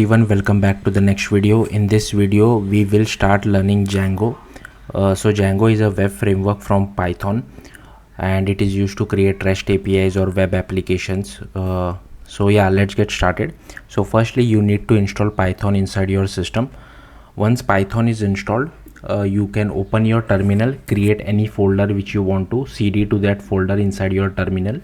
Everyone, welcome back to the next video. In this video we will start learning Django. So Django is a web framework from Python and it is used to create REST APIs or web applications. So yeah, let's get started. So firstly you need to install Python inside your system. Once Python is installed, you can open your terminal, create any folder which you want to, cd to that folder inside your terminal.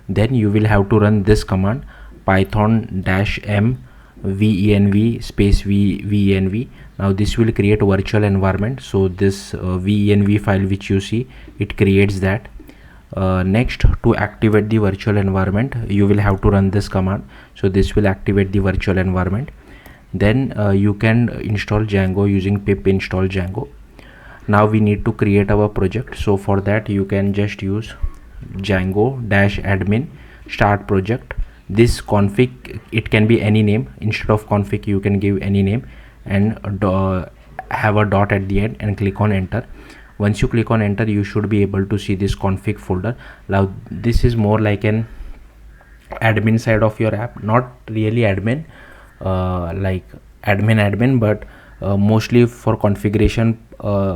Then you will have to run this command, python-m venv space venv. Now this will create virtual environment. So this venv file which you see, it creates that. Next, to activate the virtual environment, you will have to run this command. So this will activate the virtual environment. Then you can install Django using pip install Django. Now we need to create our project. So for that you can just use Django-admin start project. This config, it can be any name. Instead of config you can give any name and have a dot at the end and click on enter. Once you click on enter, you should be able to see this config folder. Now this is more like an admin side of your app, not really admin, like admin, but mostly for configuration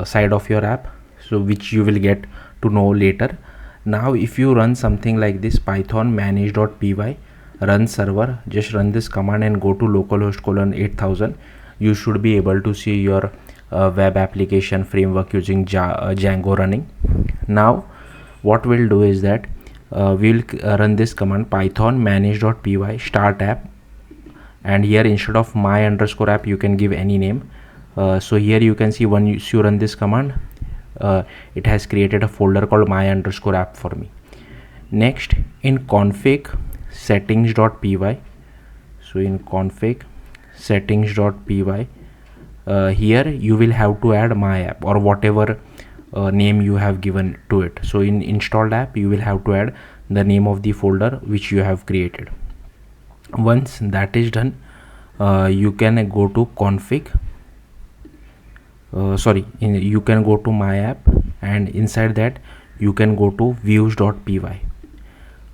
side of your app, so which you will get to know later. Now if you run something like this, python manage.py run server, just run this command and go to localhost :8000, you should be able to see your web application framework using Django running. Now what we'll do is that we'll run this command, python manage.py start app, and here instead of my_app you can give any name. So here you can see when you run this command, it has created a folder called my_app for me. Next, in config settings.py, so in config settings.py, here you will have to add my app or whatever name you have given to it. So in installed app you will have to add the name of the folder which you have created. Once that is done, you can go to config, you can go to my app, and inside that you can go to views.py.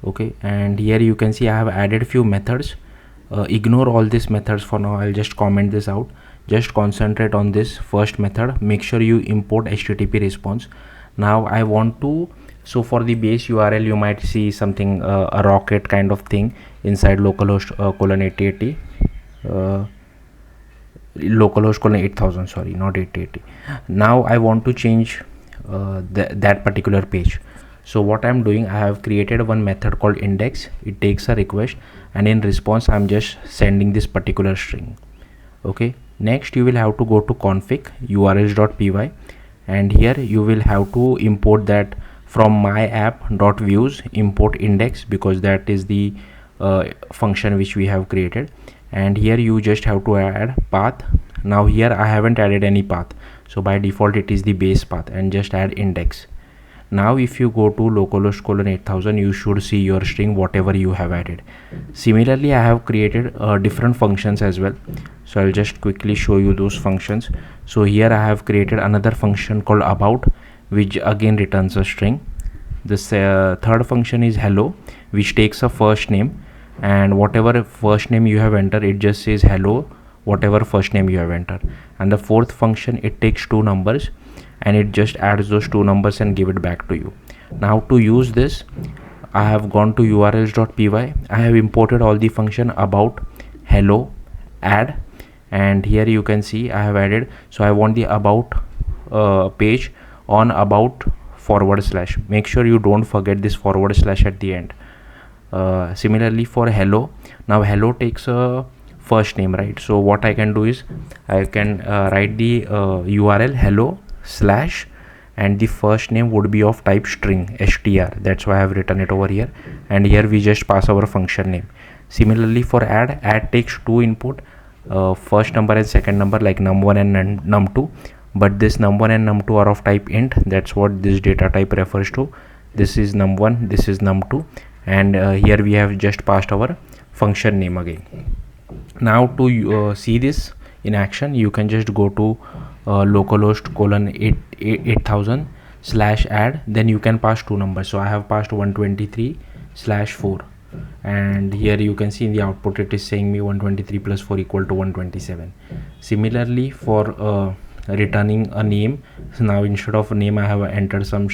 okay, and here you can see I have added few methods. Ignore all these methods for now, I'll just comment this out. Just concentrate on this first method. Make sure you import HTTP response. Now I want to, so for the base URL you might see something a rocket kind of thing inside localhost :8080, localhost :8000, sorry, not 8080. Now I want to change that particular page. So what I'm doing, I have created one method called index. It takes a request and in response I'm just sending this particular string. Okay, next you will have to go to config urls.py, and here you will have to import that from my app.views import index, because that is the function which we have created. And here you just have to add path. Now here I haven't added any path, so by default it is the base path, and just add index. Now if you go to localhost :8000, you should see your string whatever you have added. Similarly I have created different functions as well, so I'll just quickly show you those functions. So here I have created another function called about, which again returns a string. This third function is hello, which takes a first name, and whatever first name you have entered, it just says hello whatever first name you have entered. And the fourth function, it takes two numbers and it just adds those two numbers and give it back to you. Now to use this, I have gone to urls.py. I have imported all the function about, hello, add, and here you can see I have added. So I want the about page on about /. Make sure you don't forget this / at the end. Similarly for hello, now hello takes a first name, right? So what I can do is I can write the URL hello / and the first name would be of type string str. That's why I have written it over here, and here we just pass our function name. Similarly for add takes two input, first number and second number, like num1 and num2, but this num1 and num2 are of type int. That's what this data type refers to. This is num1, this is num2, and here we have just passed our function name again. Now to see this in action, you can just go to localhost :8000 /add, then you can pass two numbers. So I have passed 123/4. and here you can see in the output it is saying me 123 plus 4 equal to 127. Similarly for returning a name, so now instead of a name I have entered some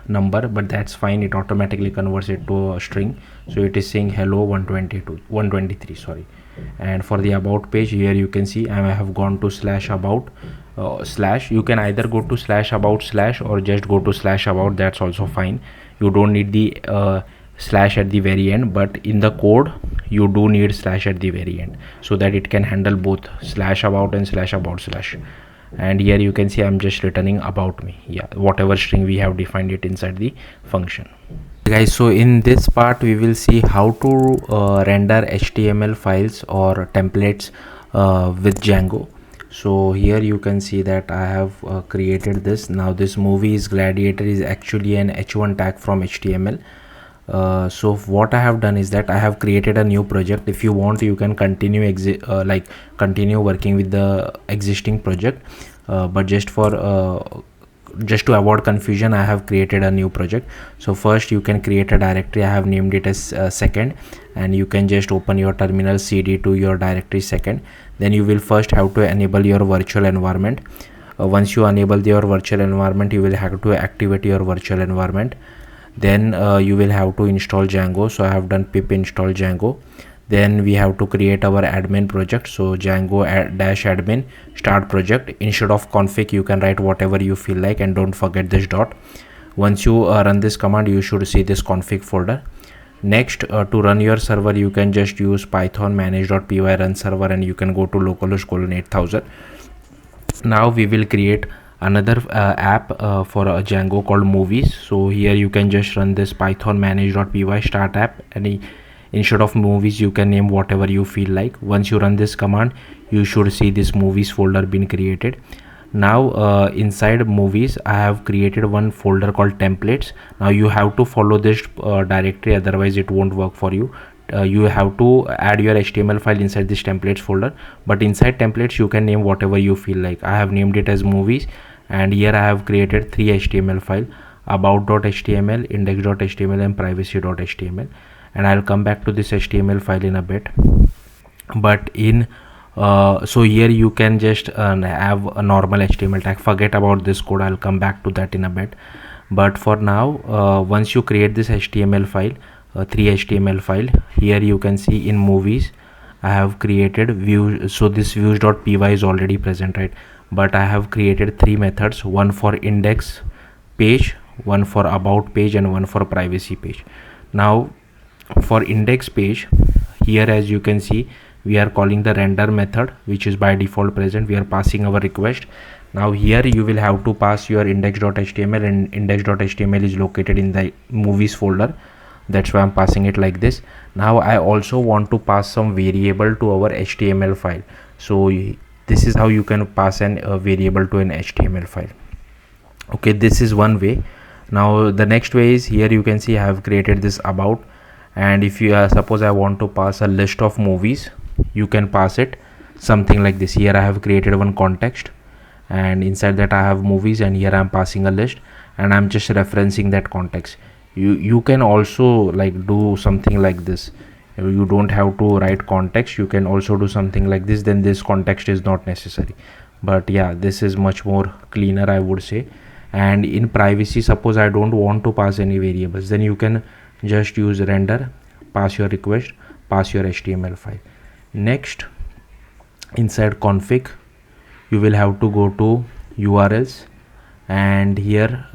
number, but that's fine, it automatically converts it to a string, so it is saying hello 123, sorry. And for the about page, here you can see I have gone to slash about slash. You can either go to slash about slash or just go to slash about, that's also fine. You don't need the slash at the very end, but in the code you do need slash at the very end so that it can handle both slash about and slash about slash. And here you can see I'm just returning about me, yeah, whatever string we have defined it inside the function. Guys, so in this part we will see how to render HTML files or templates with Django. So here you can see that I have created this. Now this movie is Gladiator is actually an h1 tag from HTML. So what I have done is that I have created a new project. If you want, you can continue continue working with the existing project, but just to avoid confusion, I have created a new project. So first you can create a directory. I have named it as second, and you can just open your terminal cd to your directory second. Then you will first have to enable your virtual environment. Once you enable your virtual environment, you will have to activate your virtual environment. Then you will have to install Django. So I have done pip install Django. Then we have to create our admin project. So Django dash admin start project. Instead of config, you can write whatever you feel like, and don't forget this dot. Once you run this command, you should see this config folder. Next, to run your server, you can just use python manage.py run server, and you can go to localhost :8000. Now we will create another app for Django called movies. So here you can just run this python manage.py start app, and instead of movies you can name whatever you feel like. Once you run this command, you should see this movies folder been created. Now inside movies I have created one folder called templates. Now you have to follow this directory, otherwise it won't work for you. You have to add your HTML file inside this templates folder, but inside templates you can name whatever you feel like. I have named it as movies, and here I have created 3 HTML file: about.html, index.html, and privacy.html. And I'll come back to this HTML file in a bit. But in so here you can just have a normal HTML tag. Forget about this code, I'll come back to that in a bit. But for now, once you create this HTML file, 3 HTML file, here you can see in movies I have created views. So this views.py is already present, right? But I have created 3 methods: one for index page, one for about page, and one for privacy page. Now for index page, here as you can see we are calling the render method, which is by default present. We are passing our request. Now here you will have to pass your index.html, and index.html is located in the movies folder. That's why I'm passing it like this. Now I also want to pass some variable to our HTML file. So this is how you can pass a variable to an HTML file. Okay, this is one way. Now the next way is, here you can see I have created this about, and if you suppose I want to pass a list of movies, you can pass it something like this. Here I have created one context, and inside that I have movies, and here I'm passing a list, and I'm just referencing that context. You can also like do something like this. You don't have to write context, you can also do something like this. Then this context is not necessary, but yeah, this is much more cleaner, I would say. And in privacy, suppose I don't want to pass any variables, then you can just use render, pass your request, pass your HTML file. Next, inside config you will have to go to URLs, and here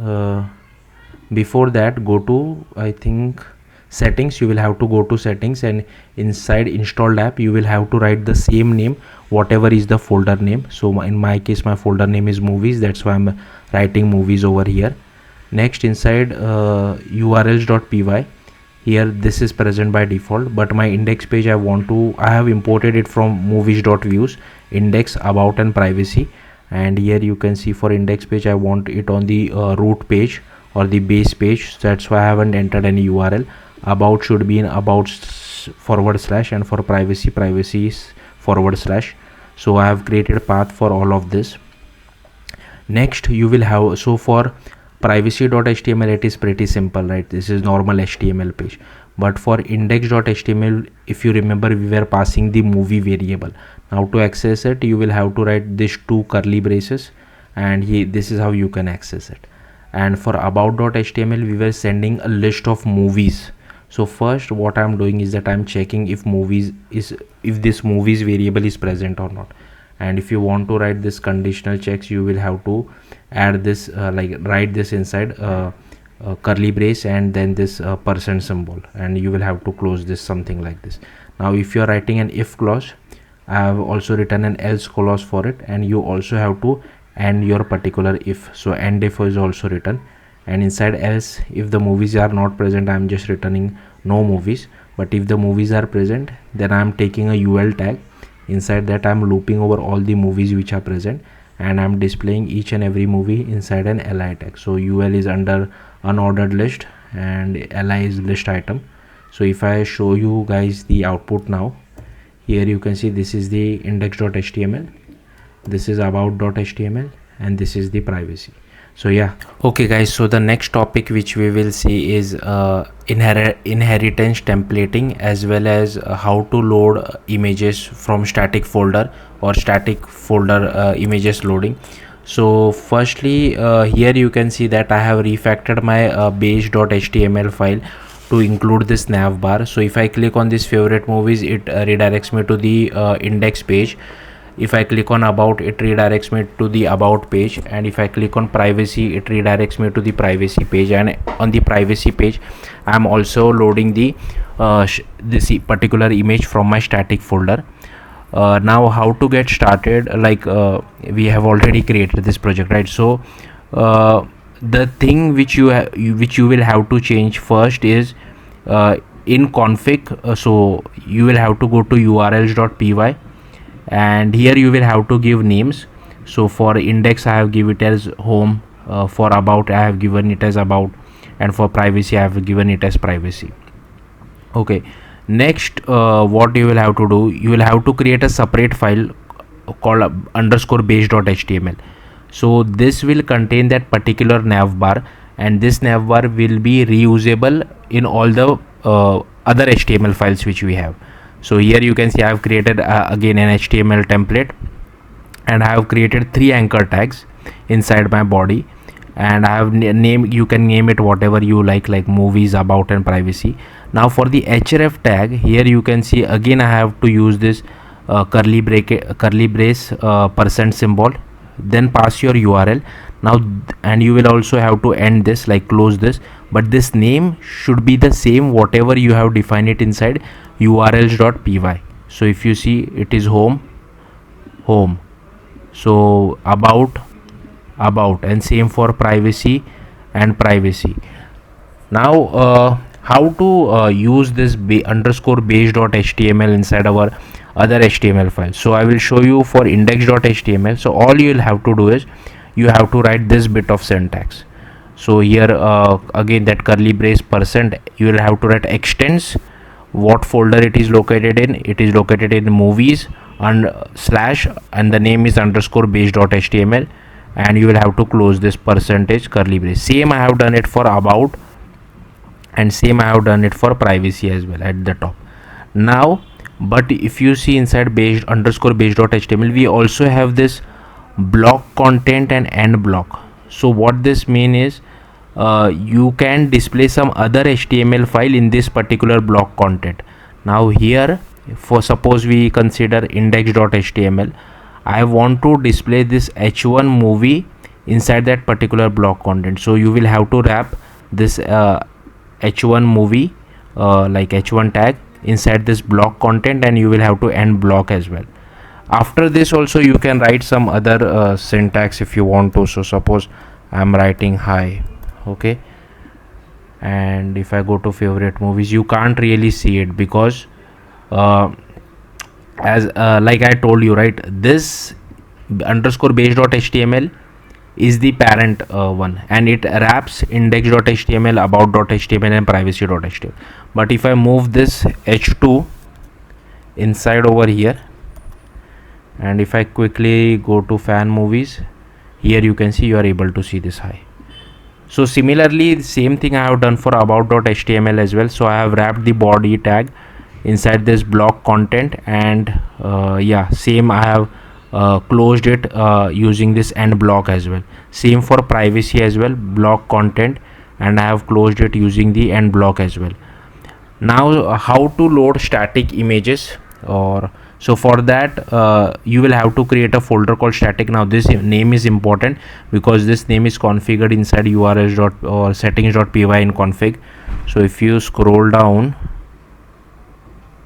before that go to, I think, settings. You will have to go to settings, and inside installed app you will have to write the same name whatever is the folder name. So in my case my folder name is movies, that's why I'm writing movies over here. Next, inside urls.py, here this is present by default, but my index page I have imported it from movies.views, index, about, and privacy. And here you can see for index page I want it on the root page or the base page, that's why I haven't entered any URL. About should be in about / and for privacy is /. So I have created path for all of this. Next you will have, so for privacy.html it is pretty simple, right? This is normal HTML page. but for index.html, if you remember, we were passing the movie variable. Now to access it, you will have to write this two curly braces, and this is how you can access it. And for about.html, we were sending a list of movies. So first what I'm doing is that I'm checking if this movies variable is present or not. And if you want to write this conditional checks, you will have to add this write this inside curly brace and then this percent symbol, and you will have to close this something like this. Now if you are writing an if clause, I have also written an else clause for it, and you also have to end your particular if. So end if is also written, and inside else, if the movies are not present, I am just returning no movies. But if the movies are present, then I am taking a ul tag. Inside that I am looping over all the movies which are present, and I am displaying each and every movie inside an li tag. So ul is under unordered list and li is list item. So if I show you guys the output now, here you can see this is the index.html, this is about.html, and this is the privacy. So yeah, okay guys, so the next topic which we will see is inheritance templating, as well as how to load images from static folder or static folder images loading. So firstly, here you can see that I have refactored my base.html file to include this nav bar. So if I click on this favorite movies, it redirects me to the index page. If I click on about, it redirects me to the about page, and if I click on privacy, it redirects me to the privacy page. And on the privacy page, I am also loading the this particular image from my static folder. Now how to get started, we have already created this project, right? So the thing which you will have to change first is in config. So you will have to go to urls.py, and here you will have to give names. So for index I have given it as home, for about I have given it as about, and for privacy I have given it as privacy. Okay, next what you will have to do, you will have to create a separate file called underscore base.html. So this will contain that particular nav bar, and this nav bar will be reusable in all the other HTML files which we have. So here you can see I have created again an HTML template, and I have created 3 anchor tags inside my body, and I have you can name it whatever you like movies, about, and privacy. Now for the href tag, here you can see again I have to use this curly brace percent symbol, then pass your url. Now and you will also have to end this, close this, but this name should be the same whatever you have defined it inside urls.py. So if you see, it is home, so about, and same for privacy and privacy. Now how to use this underscore base.html inside our other HTML files. So I will show you for index.html. So all you will have to do is you have to write this bit of syntax. So here again that curly brace percent, you will have to write extends what folder it is located in. It is located in movies and slash, and the name is underscore base.html, and you will have to close this percentage curly brace. Same I have done it for about, and same I have done it for privacy as well at the top. Now but if you see inside underscore base.html, we also have this block content and end block. So what this mean is you can display some other HTML file in this particular block content. Now here, for suppose we consider index.html, I want to display this h1 movie inside that particular block content. So you will have to wrap this h1 movie h1 tag inside this block content, and you will have to end block as well. After this also you can write some other syntax if you want to. So suppose I am writing hi, okay, and if I go to favorite movies, you can't really see it because as like I told you, right, this underscore base.html is the parent one, and it wraps index.html, about.html, and privacy.html. But if I move this h2 inside over here, and if I quickly go to fan movies, here you can see you are able to see this hi. So similarly, the same thing I have done for about.html as well. So I have wrapped the body tag inside this block content, and yeah, same I have closed it using this end block as well. Same for privacy as well, block content, and I have closed it using the end block as well. Now how to load static images, or so for that you will have to create a folder called static. Now this name is important because this name is configured inside urls dot or settings.py in config. So if you scroll down,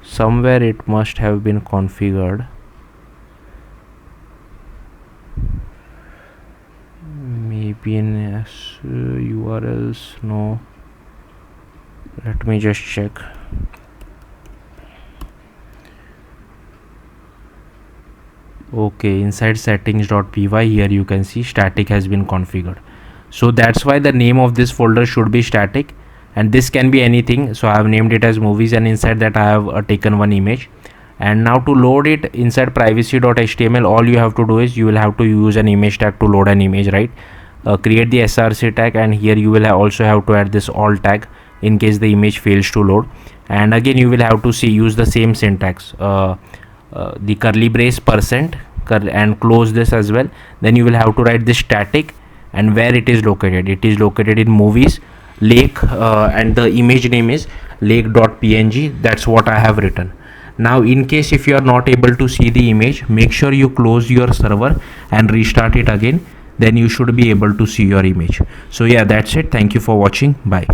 somewhere it must have been configured. Maybe in urls. No, let me just check. Okay, inside settings.py, here you can see static has been configured. So that's why the name of this folder should be static, and this can be anything. So I have named it as movies, and inside that I have taken one image. And now to load it inside privacy.html, all you have to do is you will have to use an image tag to load an image, right? Create the src tag, and here you will also have to add this alt tag in case the image fails to load. And again you will have to use the same syntax, the curly brace percent and close this as well. Then you will have to write this static, and where it is located. It is located in movies lake, and the image name is lake.png. That's what I have written. Now in case if you are not able to see the image, make sure you close your server and restart it again. Then you should be able to see your image. So yeah, that's it. Thank you for watching. Bye.